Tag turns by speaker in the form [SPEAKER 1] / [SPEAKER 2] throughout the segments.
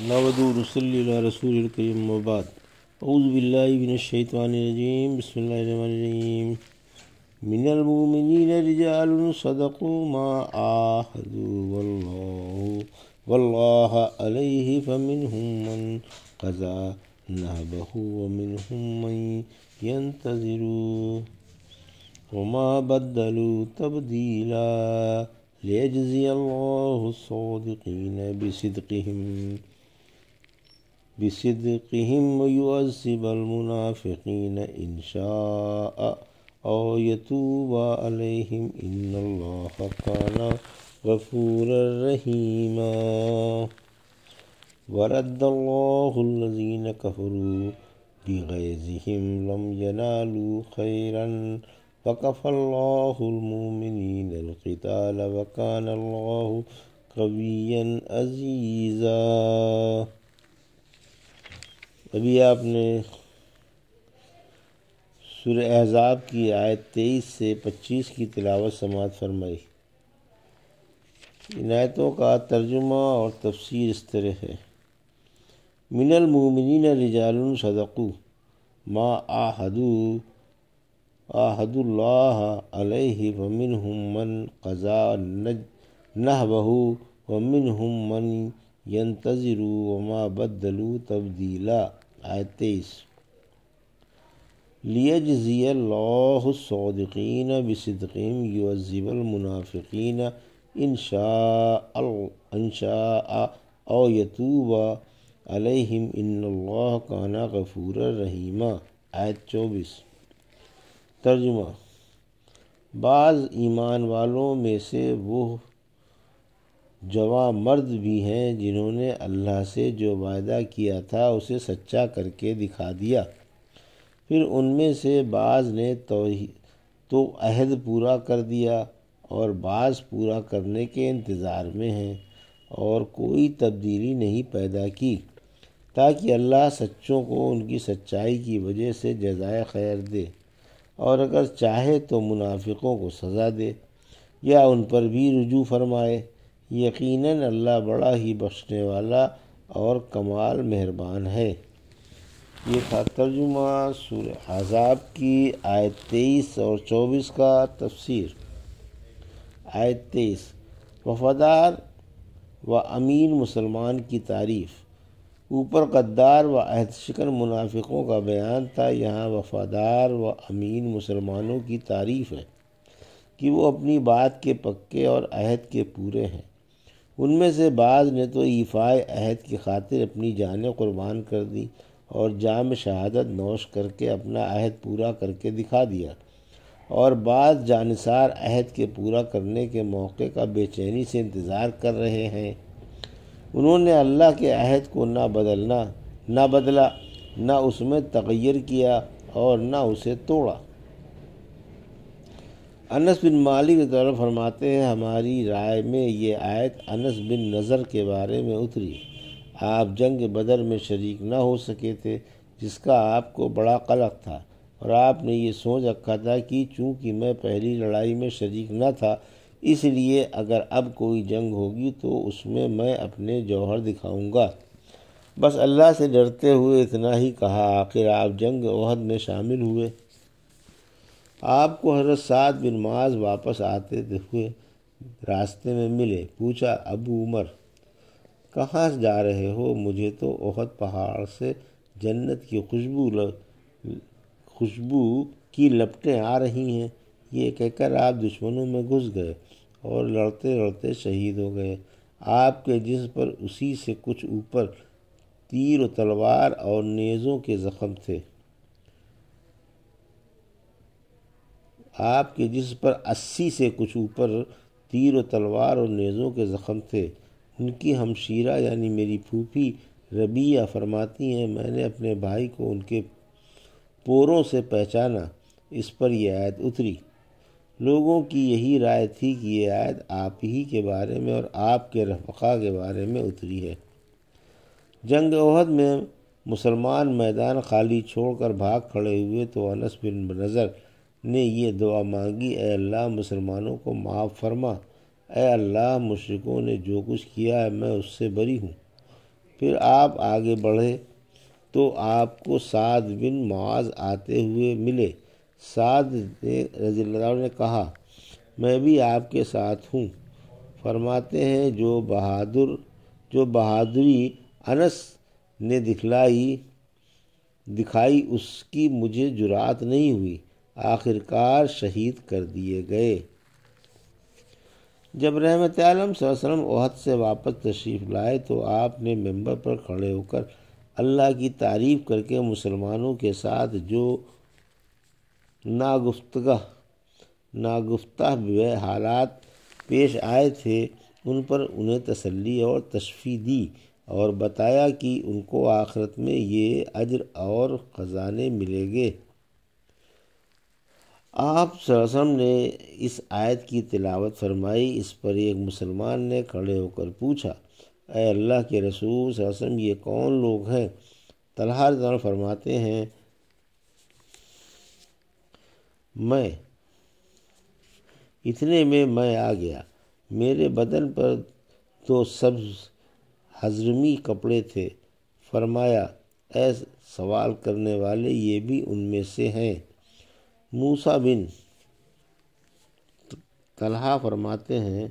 [SPEAKER 1] نود رسول اللہ رسول الکریم وبعد اعوذ باللہ من الشیطان الرجیم بسم اللہ الرحمن الرحیم من المؤمنین رجال صدقوا ما عاهدوا واللہ علیہ فمنہم من قضى نحبه ومنہم من ينتظر وما بدلوا تبدیلا لیجزی اللہ الصادقین بصدقهم ويعذب المنافقين إن شاء أو يتوب عليهم إن الله كان غفورا رحيما ورد الله الذين كفروا بغيظهم لم ينالوا خيرا وكفى الله المؤمنين القتال وكان الله قويا عزيزا۔ ابھی آپ نے سورہ احزاب کی آیت 23 سے 25 کی تلاوت سماعت فرمائی۔ ان آیتوں کا ترجمہ اور تفسیر اس طرح ہے۔ من المؤمنین رجال صدقوا ما عاهدوا اللہ علیہ ومنہم من قضى نحبه ومنہم من ينتظر وما بدلوا تبدیلا۔ آیت 23۔ لیجزی اللہ الصادقین بصدقہم ویعذب المنافقین ان شاء او یتوب علیہم ان اللہ کان غفورا رحیما۔ آیت 24۔ ترجمہ۔ بعض ایمان والوں میں سے وہ جوان مرد بھی ہیں جنہوں نے اللہ سے جو وعدہ کیا تھا اسے سچا کر کے دکھا دیا، پھر ان میں سے بعض نے تو عہد پورا کر دیا اور بعض پورا کرنے کے انتظار میں ہیں اور کوئی تبدیلی نہیں پیدا کی، تاکہ اللہ سچوں کو ان کی سچائی کی وجہ سے جزائے خیر دے، اور اگر چاہے تو منافقوں کو سزا دے یا ان پر بھی رجوع فرمائے۔ یقیناً اللہ بڑا ہی بخشنے والا اور کمال مہربان ہے۔ یہ تھا ترجمہ سورہ احزاب کی آیت 23 اور 24 کا تفسیر۔ آیت 23۔ وفادار و امین مسلمان کی تعریف۔ اوپر غدار و عہد شکن منافقوں کا بیان تھا، یہاں وفادار و امین مسلمانوں کی تعریف ہے کہ وہ اپنی بات کے پکے اور عہد کے پورے ہیں۔ ان میں سے بعض نے تو ایفائے عہد کی خاطر اپنی جانیں قربان کر دی اور جام شہادت نوش کر کے اپنا عہد پورا کر کے دکھا دیا، اور بعض جانثار عہد کے پورا کرنے کے موقع کا بے چینی سے انتظار کر رہے ہیں۔ انہوں نے اللہ کے عہد کو نہ بدلا، نہ اس میں تغیر کیا اور نہ اسے توڑا۔ انس بن مالک رضی اللہ عنہ فرماتے ہیں، ہماری رائے میں یہ آیت انس بن نضر کے بارے میں اتری۔ آپ جنگ بدر میں شریک نہ ہو سکے تھے، جس کا آپ کو بڑا قلق تھا، اور آپ نے یہ سوچ رکھا تھا کہ چونکہ میں پہلی لڑائی میں شریک نہ تھا، اس لیے اگر اب کوئی جنگ ہوگی تو اس میں اپنے جوہر دکھاؤں گا۔ بس اللہ سے ڈرتے ہوئے اتنا ہی کہا۔ آخر آپ جنگ احد میں شامل ہوئے۔ آپ کو حضرت سعد بن معاذ واپس آتے ہوئے راستے میں ملے۔ پوچھا، ابو عمر کہاں جا رہے ہو؟ مجھے تو احد پہاڑ سے جنت کی خوشبو کی لپٹیں آ رہی ہیں۔ یہ کہہ کر آپ دشمنوں میں گھس گئے اور لڑتے لڑتے شہید ہو گئے۔ آپ کے جسم پر اسی سے کچھ اوپر تیر و تلوار اور نیزوں کے زخم تھے۔ آپ کے جسم پر 80 سے کچھ اوپر تیر و تلوار اور نیزوں کے زخم تھے۔ ان کی ہمشیرہ یعنی میری پھوپھی ربیہ فرماتی ہیں، میں نے اپنے بھائی کو ان کے پوروں سے پہچانا۔ اس پر یہ آیت اتری۔ لوگوں کی یہی رائے تھی کہ یہ آیت آپ ہی کے بارے میں اور آپ کے رفقا کے بارے میں اتری ہے۔ جنگ احد میں مسلمان میدان خالی چھوڑ کر بھاگ کھڑے ہوئے تو انس بن نضر نے یہ دعا مانگی، اے اللہ مسلمانوں کو معاف فرما، اے اللہ مشرکوں نے جو کچھ کیا ہے میں اس سے بری ہوں، پھر آپ آگے بڑھے تو آپ کو سعد بن معاذ آتے ہوئے ملے۔ سعد رضی اللہ عنہ نے کہا میں بھی آپ کے ساتھ ہوں۔ فرماتے ہیں جو بہادری انس نے دکھائی اس کی مجھے جرأت نہیں ہوئی، آخرکار شہید کر دیے گئے۔ جب رحمت عالم صلی اللہ علیہ وسلم احد سے واپس تشریف لائے تو آپ نے ممبر پر کھڑے ہو کر اللہ کی تعریف کر کے مسلمانوں کے ساتھ جو ناگفتہ حالات پیش آئے تھے ان پر انہیں تسلی اور تشفیع دی اور بتایا کہ ان کو آخرت میں یہ اجر اور خزانے ملیں گے۔ آپ صلی اللہ علیہ وسلم نے اس آیت کی تلاوت فرمائی۔ اس پر ایک مسلمان نے کھڑے ہو کر پوچھا اے اللہ کے رسول صلی اللہ علیہ وسلم یہ کون لوگ ہیں؟ طلحہ رضی اللہ عنہ فرماتے ہیں اتنے میں میں آ گیا، میرے بدن پر 2 سبز حضرمی کپڑے تھے۔ فرمایا اے سوال کرنے والے یہ بھی ان میں سے ہیں۔ موسیٰ بن طلحہ فرماتے ہیں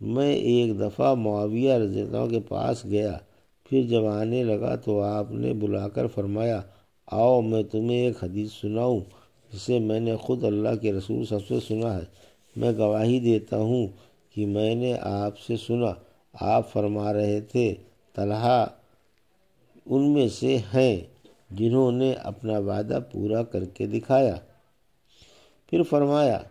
[SPEAKER 1] میں ایک دفعہ معاویہ رضی اللہ عنہ کے پاس گیا، پھر جب آنے لگا تو آپ نے بلا کر فرمایا آؤ میں تمہیں ایک حدیث سناؤں جسے میں نے خود اللہ کے رسول صلی اللہ علیہ وسلم سے سنا ہے۔ میں گواہی دیتا ہوں کہ میں نے آپ سے سنا۔ آپ فرما رہے تھے طلحہ ان میں سے ہیں جنہوں نے اپنا وعدہ پورا کر کے دکھایا۔ پھر فرمایا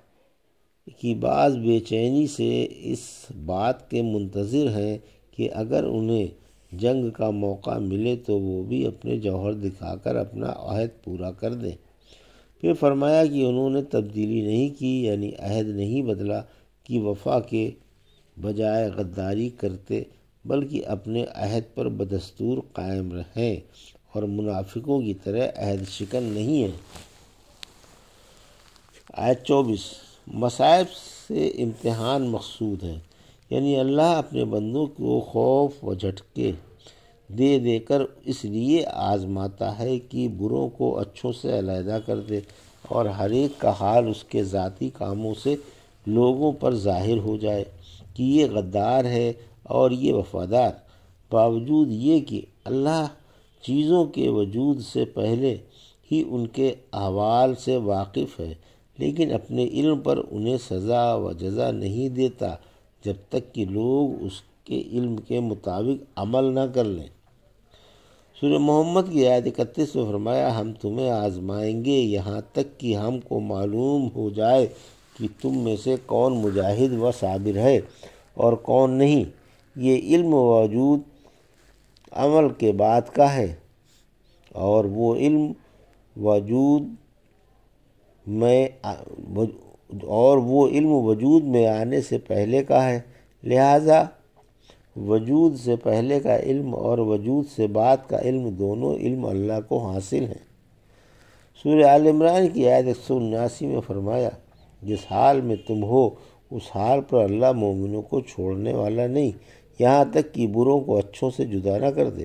[SPEAKER 1] کہ بعض بے چینی سے اس بات کے منتظر ہیں کہ اگر انہیں جنگ کا موقع ملے تو وہ بھی اپنے جوہر دکھا کر اپنا عہد پورا کر دیں۔ پھر فرمایا کہ انہوں نے تبدیلی نہیں کی، یعنی عہد نہیں بدلا کہ وفا کے بجائے غداری کرتے، بلکہ اپنے عہد پر بدستور قائم رہیں اور منافقوں کی طرح عہد شکن نہیں ہیں۔ آیت 24 مصائب سے امتحان مقصود ہے، یعنی اللہ اپنے بندوں کو خوف و جھٹکے دے دے کر اس لیے آزماتا ہے کہ بروں کو اچھوں سے علیحدہ کر دے اور ہر ایک کا حال اس کے ذاتی کاموں سے لوگوں پر ظاہر ہو جائے کہ یہ غدار ہے اور یہ وفادار، باوجود یہ کہ اللہ چیزوں کے وجود سے پہلے ہی ان کے احوال سے واقف ہے، لیکن اپنے علم پر انہیں سزا و جزا نہیں دیتا جب تک کہ لوگ اس کے علم کے مطابق عمل نہ کر لیں۔ سورہ محمد کی آیت 31 میں فرمایا ہم تمہیں آزمائیں گے یہاں تک کہ ہم کو معلوم ہو جائے کہ تم میں سے کون مجاہد و صابر ہے اور کون نہیں۔ یہ علم وجود عمل کے بعد کا ہے اور وہ علم وجود میں آنے سے پہلے کا ہے، لہٰذا وجود سے پہلے کا علم اور وجود سے بعد کا علم دونوں علم اللہ کو حاصل ہیں۔ سورہ آل عمران کی آیت 179 میں فرمایا جس حال میں تم ہو اس حال پر اللہ مومنوں کو چھوڑنے والا نہیں یہاں تک کہ بروں کو اچھوں سے جدا نہ کر دے،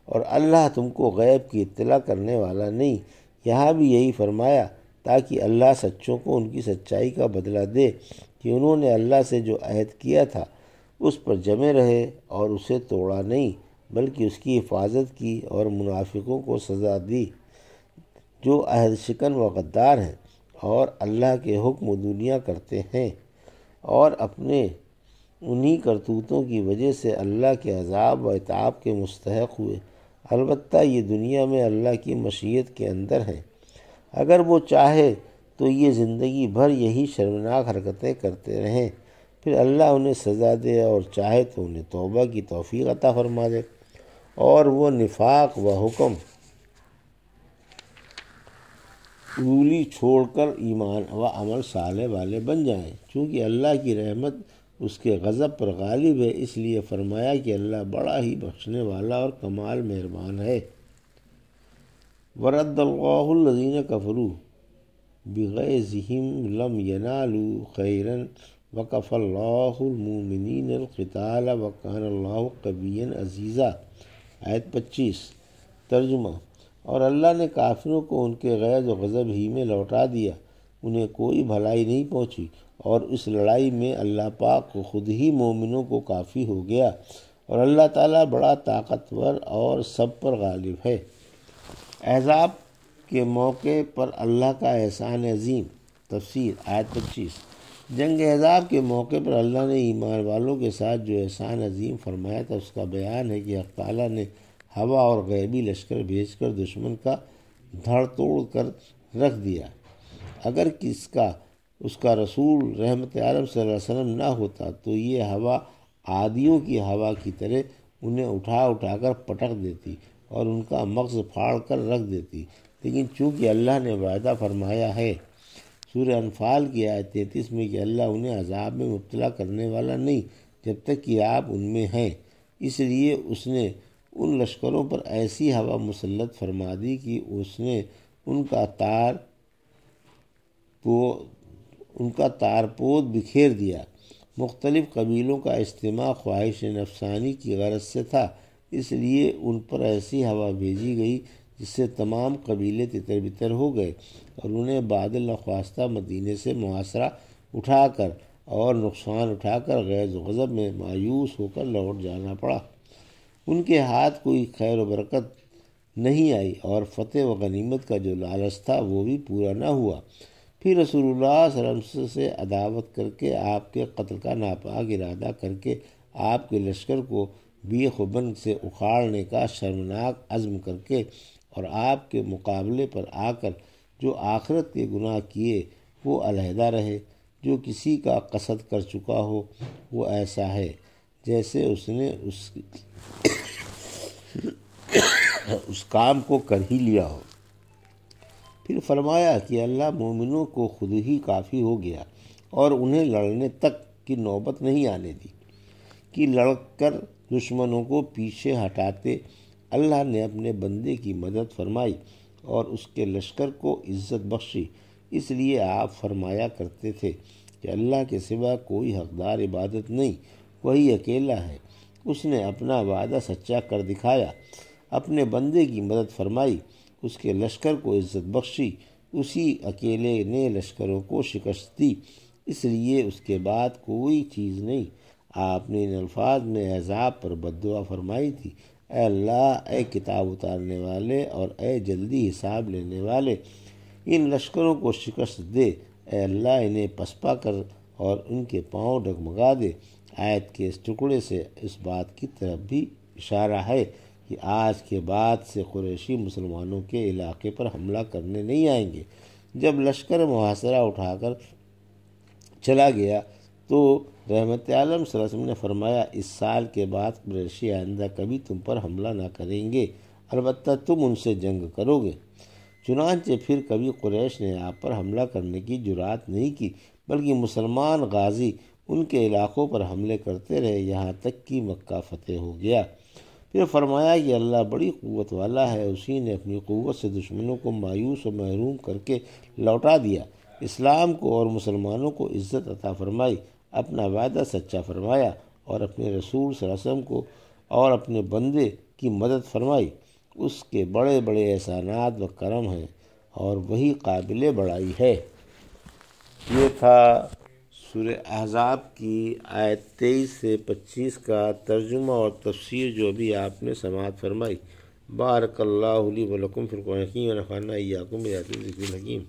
[SPEAKER 1] اور اللہ تم کو غیب کی اطلاع کرنے والا نہیں۔ یہاں بھی یہی فرمایا تاکہ اللہ سچوں کو ان کی سچائی کا بدلہ دے کہ انہوں نے اللہ سے جو عہد کیا تھا اس پر جمے رہے اور اسے توڑا نہیں بلکہ اس کی حفاظت کی، اور منافقوں کو سزا دی جو عہد شکن و غدار ہیں اور اللہ کے حکم و دنیا کرتے ہیں اور اپنے انہی کرتوتوں کی وجہ سے اللہ کے عذاب و عتاب کے مستحق ہوئے۔ البتہ یہ دنیا میں اللہ کی مشیت کے اندر ہیں، اگر وہ چاہے تو یہ زندگی بھر یہی شرمناک حرکتیں کرتے رہیں، پھر اللہ انہیں سزا دے اور چاہے تو انہیں توبہ کی توفیق عطا فرما دے اور وہ نفاق و حکم رولی چھوڑ کر ایمان و عمل صالح والے بن جائیں۔ چونکہ اللہ کی رحمت اس کے غضب پر غالب ہے، اس لیے فرمایا کہ اللہ بڑا ہی بخشنے والا اور کمال مہربان ہے۔ وَرَدَّ اللَّهُ الَّذِينَ كَفَرُوا بِغَيْظِهِمْ لَمْ يَنَالُوا خَيْرًا وَكَفَى اللَّهُ الْمُؤْمِنِينَ الْقِتَالَ وَكَانَ اللَّهُ قَوِيًّا عَزِيزًا۔ آیت 25 ترجمہ: اور اللہ نے کافروں کو ان کے غیظ و غضب ہی میں لوٹا دیا، انہیں کوئی بھلائی نہیں پہنچی، اور اس لڑائی میں اللہ پاک کو خود ہی مومنوں کو کافی ہو گیا، اور اللہ تعالیٰ بڑا طاقتور اور سب پر غالب ہے۔ احزاب کے موقع پر اللہ کا احسان عظیم۔ تفسیر آیت 25: جنگ احزاب کے موقع پر اللہ نے ایمان والوں کے ساتھ جو احسان عظیم فرمایا تھا، اس کا بیان ہے کہ حق تعالیٰ نے ہوا اور غیبی لشکر بھیج کر دشمن کا دھڑ توڑ کر رکھ دیا۔ اگر اس کا رسول رحمت عالم صلی اللہ علیہ وسلم نہ ہوتا تو یہ ہوا عادیوں کی ہوا کی طرح انہیں اٹھا کر پٹک دیتی اور ان کا مغز پھاڑ کر رکھ دیتی، لیکن چونکہ اللہ نے وعدہ فرمایا ہے سورہ انفال کی آیت 33 میں کہ اللہ انہیں عذاب میں مبتلا کرنے والا نہیں جب تک کہ آپ ان میں ہیں، اس لیے اس نے ان لشکروں پر ایسی ہوا مسلط فرما دی کہ اس نے ان کا تارپود بکھیر دیا۔ مختلف قبیلوں کا اجتماع خواہش نفسانی کی غرض سے تھا، اس لیے ان پر ایسی ہوا بھیجی گئی جس سے تمام قبیلے تتر بتر ہو گئے اور انہیں بعد نخواستہ مدینے سے محاصرہ اٹھا کر اور نقصان اٹھا کر غیظ و غضب میں مایوس ہو کر لوٹ جانا پڑا۔ ان کے ہاتھ کوئی خیر و برکت نہیں آئی اور فتح و غنیمت کا جو لالچ تھا وہ بھی پورا نہ ہوا۔ پھر رسول اللہ صلی اللہ علیہ وسلم سے عداوت کر کے، آپ کے قتل کا ناپاک ارادہ کر کے، آپ کے لشکر کو بیخ و بن سے اکھاڑنے کا شرمناک عزم کر کے، اور آپ کے مقابلے پر آ کر جو آخرت کے گناہ کیے وہ علیحدہ رہے۔ جو کسی کا قصد کر چکا ہو وہ ایسا ہے جیسے اس نے اس کام کو کر ہی لیا ہو۔ پھر فرمایا کہ اللہ مومنوں کو خود ہی کافی ہو گیا اور انہیں لڑنے تک کی نوبت نہیں آنے دی کہ لڑ کر دشمنوں کو پیچھے ہٹاتے اللہ نے اپنے بندے کی مدد فرمائی اور اس کے لشکر کو عزت بخشی۔ اس لیے آپ فرمایا کرتے تھے کہ اللہ کے سوا کوئی حقدار عبادت نہیں، وہی اکیلا ہے۔ اس نے اپنا وعدہ سچا کر دکھایا، اپنے بندے کی مدد فرمائی، اس کے لشکر کو عزت بخشی، اسی اکیلے نے لشکروں کو شکست دی، اس لیے اس کے بعد کوئی چیز نہیں۔ آپ نے ان الفاظ میں احزاب پر بد دعا فرمائی تھی: اے اللہ، اے کتاب اتارنے والے اور اے جلدی حساب لینے والے، ان لشکروں کو شکست دے، اے اللہ انہیں پسپا کر اور ان کے پاؤں ڈگمگا دے۔ آیت کے اس ٹکڑے سے اس بات کی طرف بھی اشارہ ہے کہ آج کے بعد سے قریشی مسلمانوں کے علاقے پر حملہ کرنے نہیں آئیں گے۔ جب لشکر محاصرہ اٹھا کر چلا گیا تو رحمت عالم صلی اللہ علیہ وسلم نے فرمایا: اس سال کے بعد قریشی آئندہ کبھی تم پر حملہ نہ کریں گے، البتہ تم ان سے جنگ کرو گے۔ چنانچہ پھر کبھی قریش نے آپ پر حملہ کرنے کی جرات نہیں کی، بلکہ مسلمان غازی ان کے علاقوں پر حملے کرتے رہے یہاں تک کہ مکہ فتح ہو گیا۔ پھر فرمایا کہ اللہ بڑی قوت والا ہے، اسی نے اپنی قوت سے دشمنوں کو مایوس و محروم کر کے لوٹا دیا، اسلام کو اور مسلمانوں کو عزت عطا فرمائی، اپنا وعدہ سچا فرمایا اور اپنے رسول صلی اللہ علیہ وسلم کو اور اپنے بندے کی مدد فرمائی۔ اس کے بڑے بڑے احسانات و کرم ہیں اور وہی قابل بڑائی ہے۔ یہ تھا سورہ احزاب کی آیت 23 سے 25 کا ترجمہ اور تفسیر جو ابھی آپ نے سماعت فرمائی۔ بارک اللہ لی و لکم فی القرآن الحکیم ونفعنی وایاکم بآیات الذکر الحکیم۔